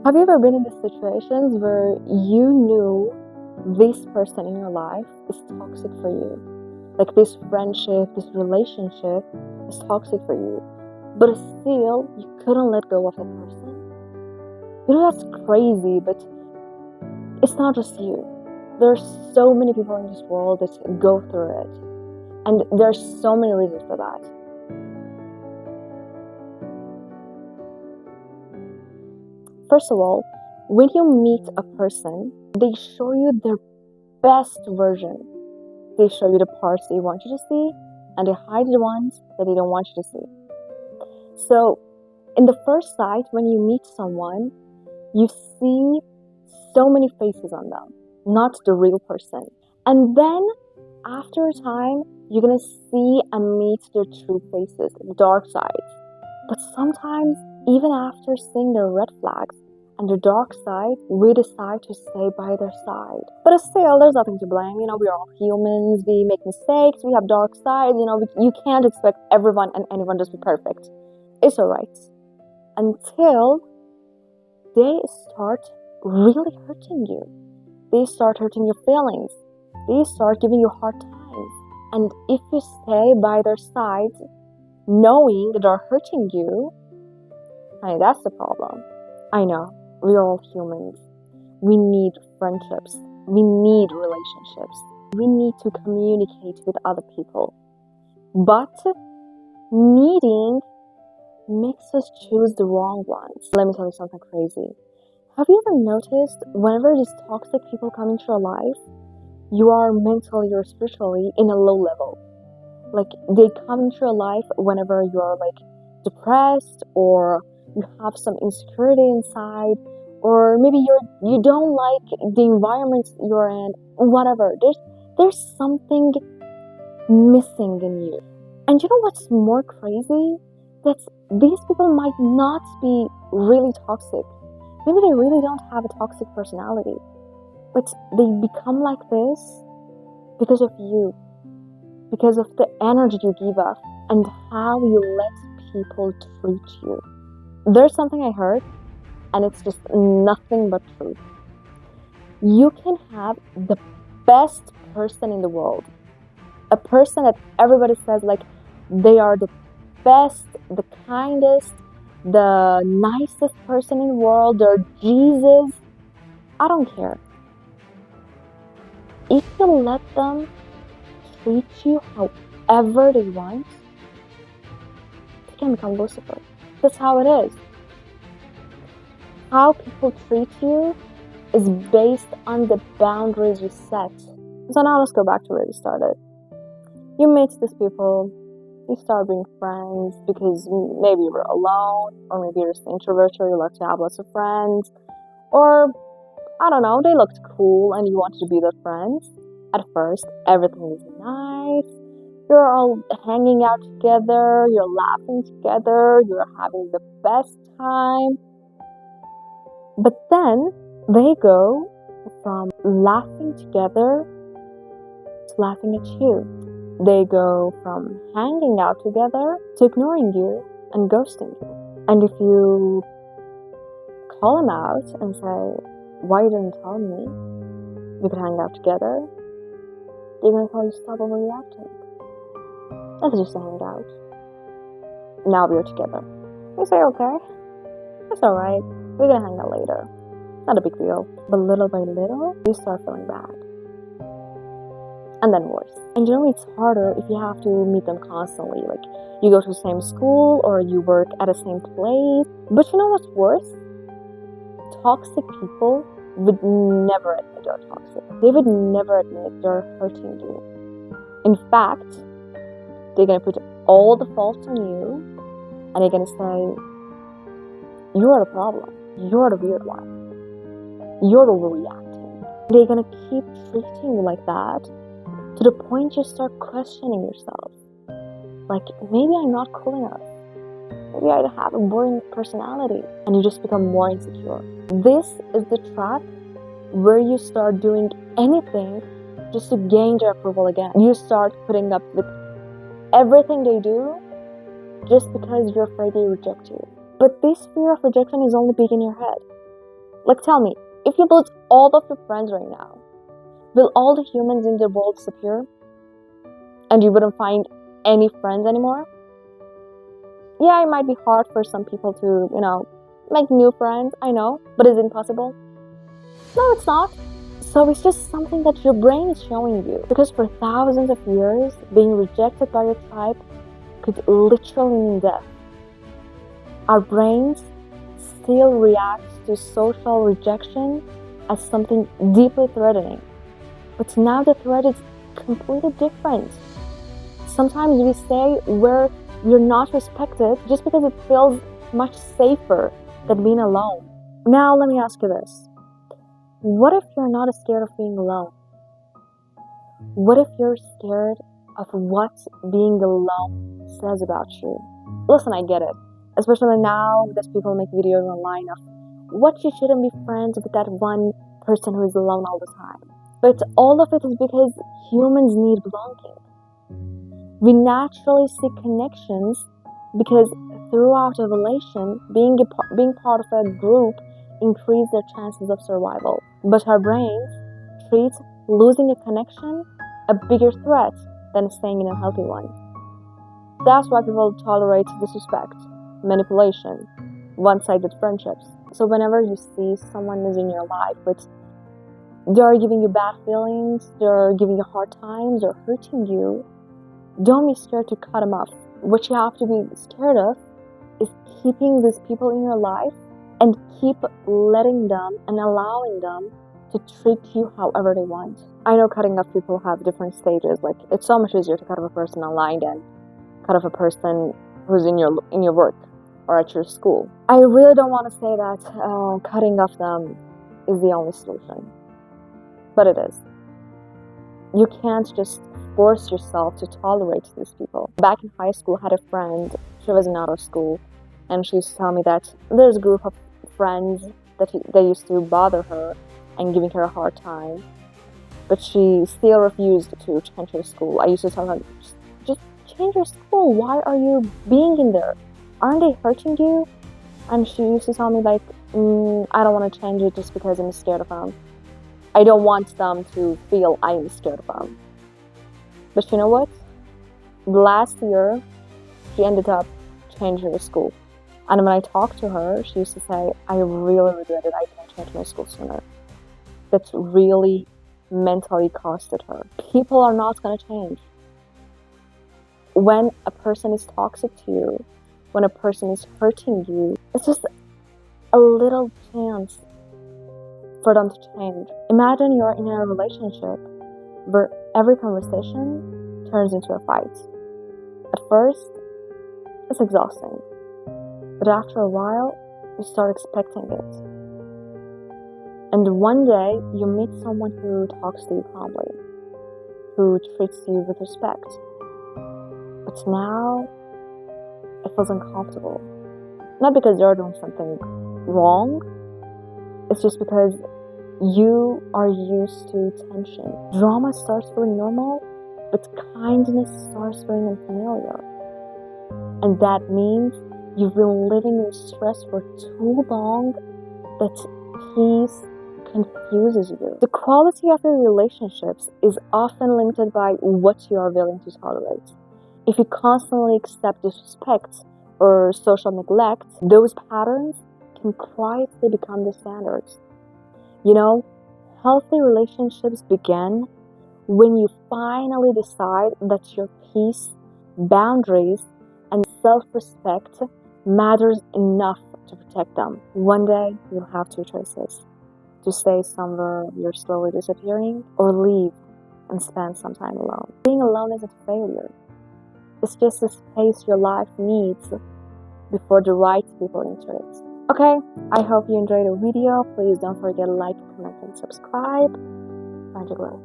Have you ever been in these situations where you knew this person in your life is toxic for you? Like this friendship, this relationship is toxic for you, but still you couldn't let go of that person? You know, that's crazy, but it's not just you. There's so many people in this world that go through it, and there's so many reasons for that. First of all, when you meet a person, they show you their best version. They show you the parts they want you to see, and they hide the ones that they don't want you to see. So, in the first sight, when you meet someone, you see so many faces on them, not the real person. And then, after a time, you're gonna see and meet their true faces, the dark sides. But sometimes, even after seeing their red flags and their dark side, we decide to stay by their side. But still, there's nothing to blame. You know, we are all humans. We make mistakes. We have dark sides. You know, you can't expect everyone and anyone just be perfect. It's alright. Until they start really hurting you. They start hurting your feelings. They start giving you hard times. And if you stay by their side, knowing that they're hurting you, honey, that's the problem. I know, we're all humans. We need friendships. We need relationships. We need to communicate with other people. But needing makes us choose the wrong ones. Let me tell you something crazy. Have you ever noticed whenever these toxic people come into your life, you are mentally or spiritually in a low level? Like, they come into your life whenever you are like depressed, or you have some insecurity inside, or maybe you don't like the environment you're in, whatever. There's something missing in you. And you know what's more crazy? That these people might not be really toxic. Maybe they really don't have a toxic personality, but they become like this because of you, because of the energy you give off and how you let people treat you. There's something I heard, and it's just nothing but truth. You can have the best person in the world, a person that everybody says like they are the best, the kindest, the nicest person in the world, they're Jesus. I don't care. If you let them treat you however they want, they can become Lucifer. That's how it is. How people treat you is based on the boundaries you set. So now let's go back to where we started. You meet these people, you start being friends because maybe you were alone, or maybe you're just an introvert, or you like to have lots of friends, or I don't know, they looked cool and you wanted to be their friends. At first, everything is nice. You're all hanging out together, you're laughing together, you're having the best time. But then they go from laughing together to laughing at you. They go from hanging out together to ignoring you and ghosting you. And if you call them out and say, why you didn't tell me we could hang out together, they're going to tell you stop overreacting. Let's just hang out. Now we're together. You say, okay, it's alright, we're going to hang out later. Not a big deal. But little by little, you start feeling bad. And then worse. And generally it's harder if you have to meet them constantly. Like, you go to the same school or you work at the same place. But you know what's worse? Toxic people would never admit they're toxic. They would never admit they're hurting you. In fact, they're going to put all the fault on you, and they're going to say, you're the problem. You're the weird one. You're overreacting. They're going to keep treating you like that to the point you start questioning yourself. Like, maybe I'm not cool enough. Maybe I have a boring personality. And you just become more insecure. This is the trap where you start doing anything just to gain their approval again. You start putting up with everything they do just because you're afraid they reject you. But this fear of rejection is only big in your head. Like, tell me, if you lose all of your friends right now, will all the humans in the world disappear? And you wouldn't find any friends anymore? Yeah, it might be hard for some people to, make new friends, I know, but is it impossible? No, it's not. So it's just something that your brain is showing you. Because for thousands of years, being rejected by your tribe could literally mean death. Our brains still react to social rejection as something deeply threatening. But now the threat is completely different. Sometimes we stay where we're not respected just because it feels much safer than being alone. Now let me ask you this. What if you're not scared of being alone? What if you're scared of what being alone says about you? Listen, I get it. Especially now that people make videos online of what you shouldn't be friends with that one person who is alone all the time. But all of it is because humans need belonging. We naturally seek connections because throughout evolution, being part of a group increase their chances of survival. But our brains treat losing a connection a bigger threat than staying in a healthy one. That's why people tolerate disrespect, manipulation, one-sided friendships. So whenever you see someone is in your life but they're giving you bad feelings, they're giving you hard times, or hurting you, don't be scared to cut them off. What you have to be scared of is keeping these people in your life and keep letting them and allowing them to treat you however they want. I know cutting off people have different stages. Like, it's so much easier to cut off a person online than cut off a person who's in your work or at your school. I really don't want to say that cutting off them is the only solution, but it is. You can't just force yourself to tolerate these people. Back in high school, I had a friend. She was in auto school, and she used to tell me that there's a group of friends that they used to bother her and giving her a hard time, but she still refused to change her school. I used to tell her, just change your school. Why are you being in there? Aren't they hurting you? And she used to tell me like, I don't want to change it just because I'm scared of them. I don't want them to feel I'm scared of them. But you know what? Last year, she ended up changing her school. And when I talked to her, she used to say, I really regretted I didn't change my school sooner. That really mentally costed her. People are not going to change. When a person is toxic to you, when a person is hurting you, it's just a little chance for them to change. Imagine you're in a relationship where every conversation turns into a fight. At first, it's exhausting, but after a while, you start expecting it. And one day, you meet someone who talks to you calmly, who treats you with respect. But now, it feels uncomfortable. Not because they're doing something wrong, it's just because you are used to tension. Drama starts feeling normal, but kindness starts feeling unfamiliar. And that means you've been living in stress for too long that peace confuses you. The quality of your relationships is often limited by what you are willing to tolerate. If you constantly accept disrespect or social neglect, those patterns can quietly become the standards. Healthy relationships begin when you finally decide that your peace, boundaries, and self-respect matters enough to protect them. One day, you'll have two choices: to stay somewhere you're slowly disappearing, or leave and spend some time alone. Being alone isn't failure. It's just a space your life needs before the right people enter it. Okay, I hope you enjoyed the video. Please don't forget to like, comment, and subscribe. Find your growth.